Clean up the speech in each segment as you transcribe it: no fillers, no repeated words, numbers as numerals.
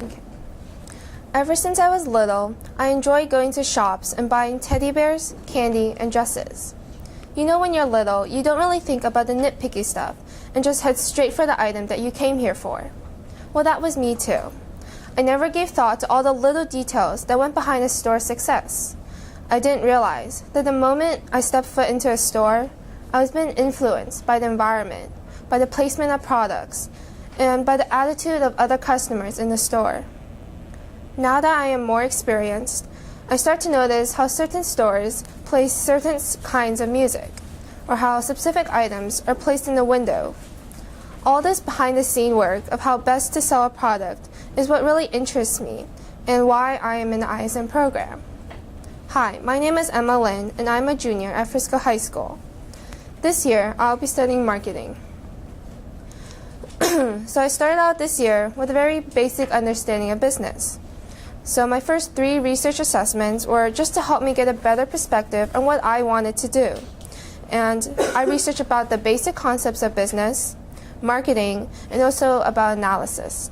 Okay. Ever since I was little, I enjoyed going to shops and buying teddy bears, candy, and dresses. You know, when you're little, you don't really think about the nitpicky stuff and just head straight for the item that you came here for. Well, that was me too. I never gave thought to all the little details that went behind a store's success. I didn't realize that the moment I stepped foot into a store, I was being influenced by the environment, by the placement of products, and by the attitude of other customers in the store. Now that I am more experienced, I start to notice how certain stores place certain kinds of music, or how specific items are placed in the window. All this behind-the-scene work of how best to sell a product is what really interests me and why I am in the ISM program. Hi, my name is Emma Lin, and I'm a junior at Frisco High School. This year, I'll be studying marketing. So I started out this year with a very basic understanding of business. So my first 3 research assessments were just to help me get a better perspective on what I wanted to do. And I researched about the basic concepts of business, marketing, and also about analysis.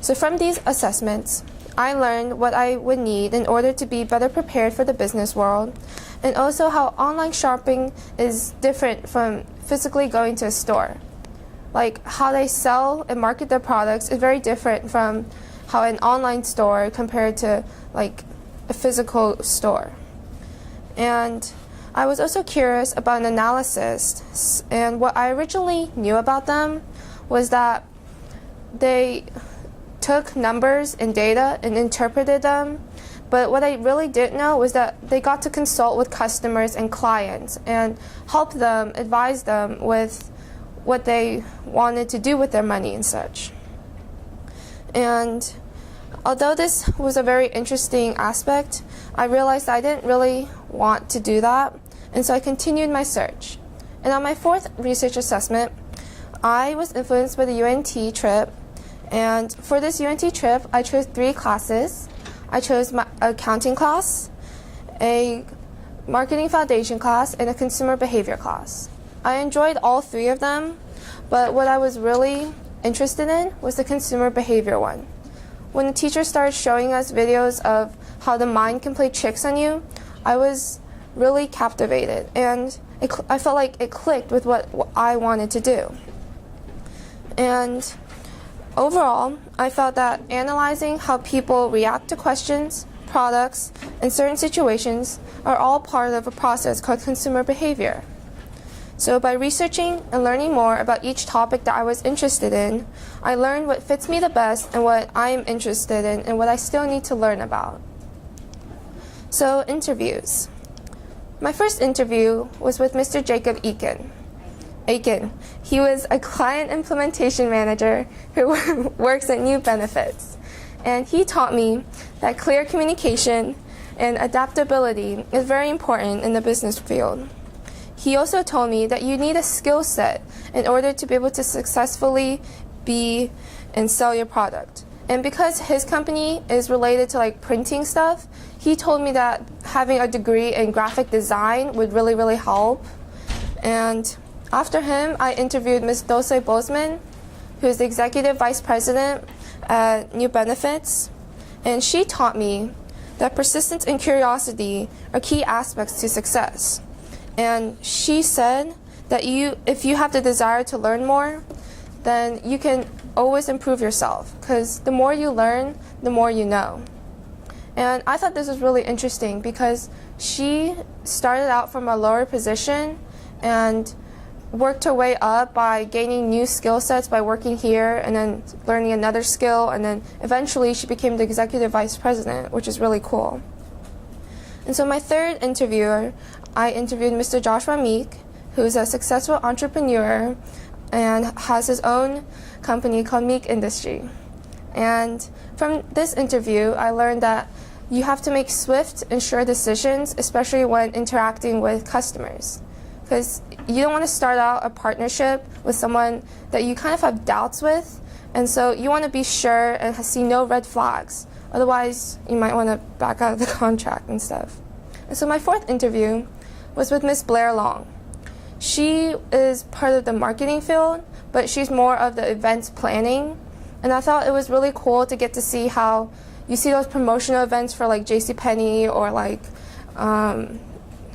So from these assessments, I learned what I would need in order to be better prepared for the business world, and also how online shopping is different from physically going to a store. Like, how they sell and market their products is very different from how an online store compared to like a physical store. And I was also curious about an analysis, and what I originally knew about them was that they took numbers and data and interpreted them, but what I really didn't know was that they got to consult with customers and clients and help them, advise them with what they wanted to do with their money and such. And although this was a very interesting aspect, I realized I didn't really want to do that, and so I continued my search. And on my 4th research assessment, I was influenced by the UNT trip, and for this UNT trip, I chose 3 classes. I chose my accounting class, a marketing foundation class, and a consumer behavior class. I enjoyed all 3 of them, but what I was really interested in was the consumer behavior one. When the teacher started showing us videos of how the mind can play tricks on you, I was really captivated, and I felt like it clicked with what I wanted to do. And overall, I felt that analyzing how people react to questions, products, and certain situations are all part of a process called consumer behavior. So by researching and learning more about each topic that I was interested in, I learned what fits me the best and what I am interested in and what I still need to learn about. So, interviews. My first interview was with Mr. Jacob Aiken. He was a client implementation manager who works at New Benefits. And he taught me that clear communication and adaptability is very important in the business field. He also told me that you need a skill set in order to be able to successfully be and sell your product. And because his company is related to like printing stuff, he told me that having a degree in graphic design would really, really help. And after him, I interviewed Ms. Dulce Bozeman, who is the Executive Vice President at New Benefits. And she taught me that persistence and curiosity are key aspects to success. And she said that if you have the desire to learn more, then you can always improve yourself, because the more you learn, the more you know. And I thought this was really interesting because she started out from a lower position and worked her way up by gaining new skill sets by working here and then learning another skill, and then eventually she became the Executive Vice President, which is really cool. And so my third interviewer, I interviewed Mr. Joshua Meek, who's a successful entrepreneur and has his own company called Meek Industry. And from this interview, I learned that you have to make swift and sure decisions, especially when interacting with customers. Because you don't want to start out a partnership with someone that you kind of have doubts with, and so you want to be sure and see no red flags. Otherwise, you might want to back out of the contract and stuff. And so my fourth interview was with Miss Blair Long. She is part of the marketing field, but she's more of the events planning. And I thought it was really cool to get to see how you see those promotional events for like JCPenney or like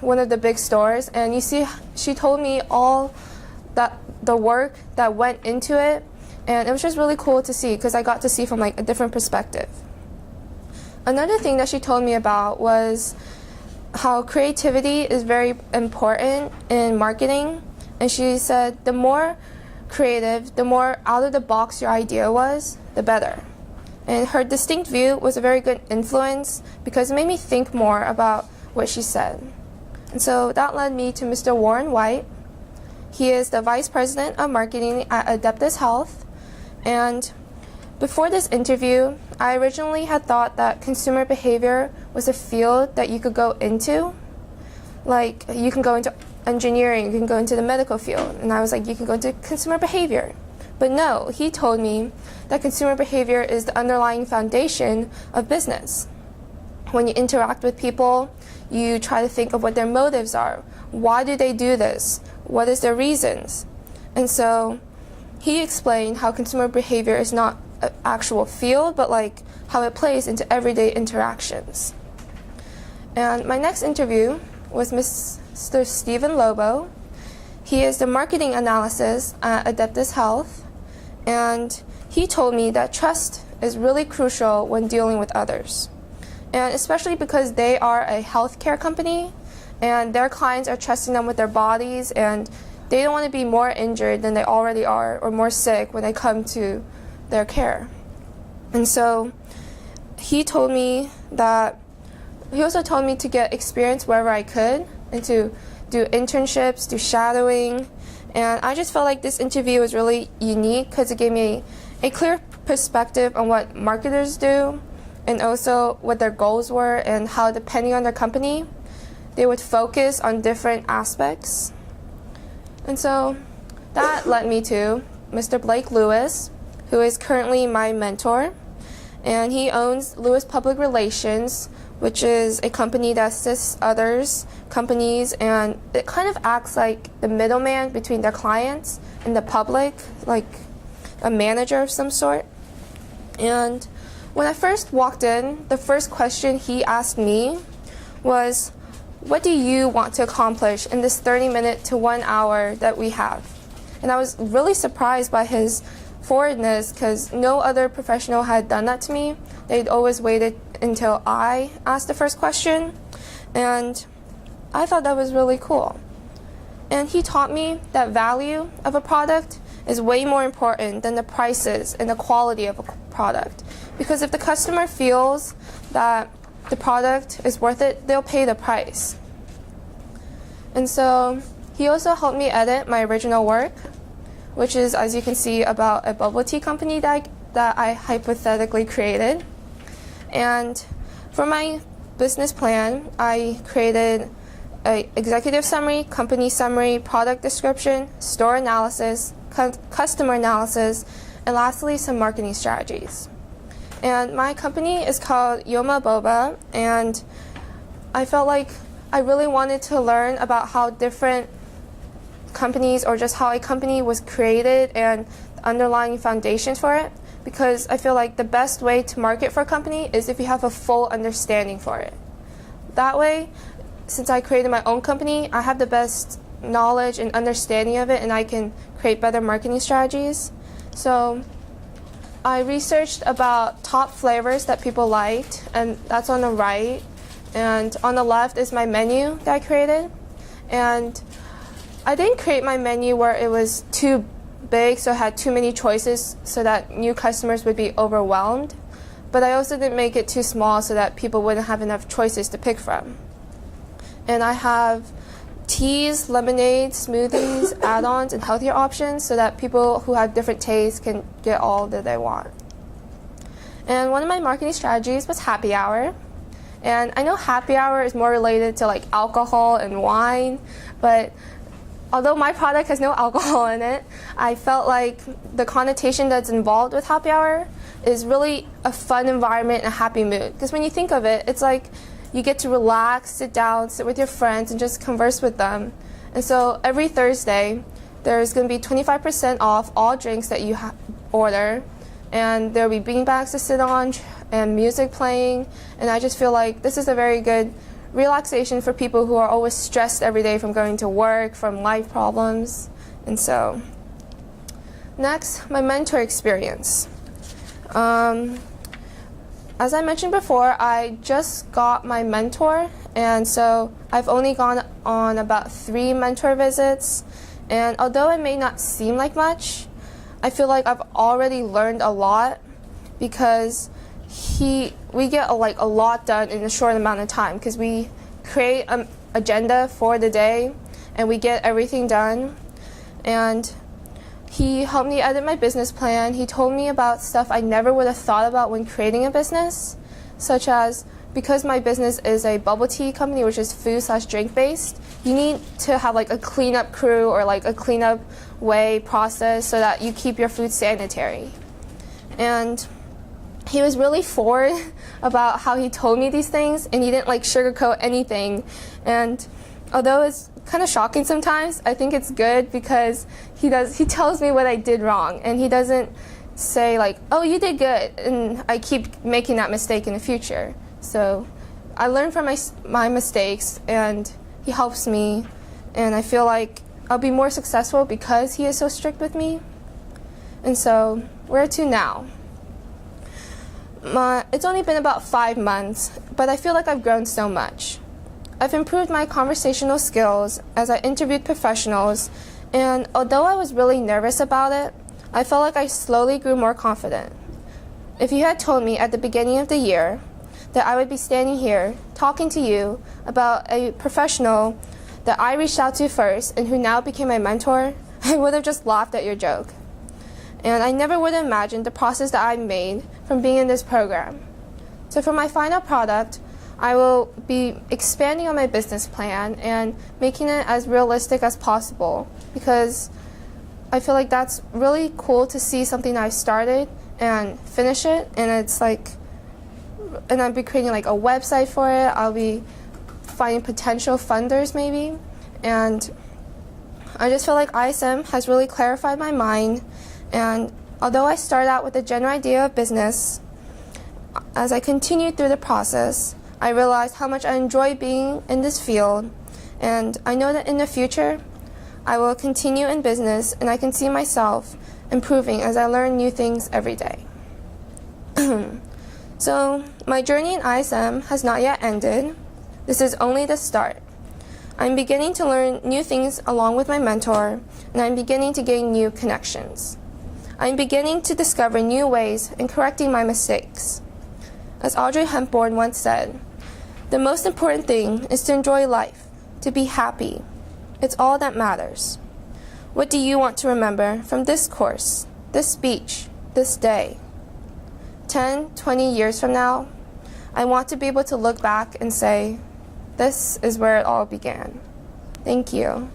one of the big stores, and you see she told me all that the work that went into it, and it was just really cool to see because I got to see from like a different perspective. Another thing that she told me about was how creativity is very important in marketing, and she said the more creative, the more out of the box your idea was, the better. And her distinct view was a very good influence because it made me think more about what she said. And so that led me to Mr. Warren White. He is the Vice President of Marketing at Adeptus Health. And before this interview, I originally had thought that consumer behavior was a field that you could go into. Like, you can go into engineering, you can go into the medical field. And I was like, you can go into consumer behavior. But no, he told me that consumer behavior is the underlying foundation of business. When you interact with people, you try to think of what their motives are. Why do they do this? What is their reasons? And so he explained how consumer behavior is not an actual field, but like how it plays into everyday interactions. And my next interview was Mr. Stephen Lobo. He is the marketing analysis at Adeptus Health, and he told me that trust is really crucial when dealing with others. And especially because they are a healthcare company and their clients are trusting them with their bodies, and they don't want to be more injured than they already are or more sick when they come to their care. And so he told me that he also told me to get experience wherever I could and to do internships, do shadowing. And I just felt like this interview was really unique because it gave me a clear perspective on what marketers do and also what their goals were and how, depending on their company, they would focus on different aspects. And so that led me to Mr. Blake Lewis, who is currently my mentor. And he owns Lewis Public Relations, which is a company that assists others, companies, and it kind of acts like the middleman between their clients and the public, like a manager of some sort. And when I first walked in, the first question he asked me was, what do you want to accomplish in this 30-minute to 1 hour that we have? And I was really surprised by his forwardness because no other professional had done that to me. They'd always waited until I asked the first question, and I thought that was really cool. And he taught me that value of a product is way more important than the prices and the quality of a product. Because if the customer feels that the product is worth it, they'll pay the price. And so he also helped me edit my original work, which is, as you can see, about a bubble tea company that I hypothetically created. And for my business plan, I created an executive summary, company summary, product description, store analysis, customer analysis, and lastly, some marketing strategies. And my company is called Yoma Boba, and I felt like I really wanted to learn about how different companies, or just how a company was created and the underlying foundations for it, because I feel like the best way to market for a company is if you have a full understanding for it. That way, since I created my own company, I have the best knowledge and understanding of it, and I can create better marketing strategies. So I researched about top flavors that people liked, and that's on the right. And on the left is my menu that I created. And I didn't create my menu where it was too big, so it had too many choices so that new customers would be overwhelmed. But I also didn't make it too small so that people wouldn't have enough choices to pick from. And I have teas, lemonades, smoothies, add-ons, and healthier options so that people who have different tastes can get all that they want. And one of my marketing strategies was happy hour. And I know happy hour is more related to like alcohol and wine, but although my product has no alcohol in it, I felt like the connotation that's involved with happy hour is really a fun environment and a happy mood. Because when you think of it, it's like you get to relax, sit down, sit with your friends, and just converse with them. And so every Thursday, there's going to be 25% off all drinks that you order. and there will be beanbags to sit on and music playing, and I just feel like this is a very good relaxation for people who are always stressed every day from going to work, from life problems. And so, next, my mentor experience. As I mentioned before, I just got my mentor, and so I've only gone on about 3 mentor visits, and although it may not seem like much, I feel like I've already learned a lot because we get a lot done in a short amount of time because we create an agenda for the day and we get everything done. And he helped me edit my business plan. He told me about stuff I never would have thought about when creating a business, such as because my business is a bubble tea company, which is food/drink based, you need to have like a cleanup crew or like a cleanup way process so that you keep your food sanitary. And he was really forward about how he told me these things, and he didn't like sugarcoat anything. And although it's kind of shocking sometimes, I think it's good because he tells me what I did wrong, and he doesn't say like, oh, you did good, and I keep making that mistake in the future. So I learn from my mistakes, and he helps me, and I feel like I'll be more successful because he is so strict with me. And so where to now? It's only been about 5 months, but I feel like I've grown so much. I've improved my conversational skills as I interviewed professionals, and although I was really nervous about it, I felt like I slowly grew more confident. If you had told me at the beginning of the year that I would be standing here talking to you about a professional that I reached out to first and who now became my mentor, I would have just laughed at your joke. And I never would have imagined the process that I made from being in this program. So for my final product, I will be expanding on my business plan and making it as realistic as possible because I feel like that's really cool to see something I've started and finish it, and it's like, and I'll be creating like a website for it. I'll be finding potential funders maybe, and I just feel like ISM has really clarified my mind. And although I started out with a general idea of business, as I continued through the process, I realized how much I enjoy being in this field, and I know that in the future, I will continue in business, and I can see myself improving as I learn new things every day. So, my journey in ISM has not yet ended. This is only the start. I'm beginning to learn new things along with my mentor, and I'm beginning to gain new connections. I'm beginning to discover new ways in correcting my mistakes. As Audrey Hepburn once said, the most important thing is to enjoy life, to be happy. It's all that matters. What do you want to remember from this course, this speech, this day? 10, 20 years from now, I want to be able to look back and say, this is where it all began. Thank you.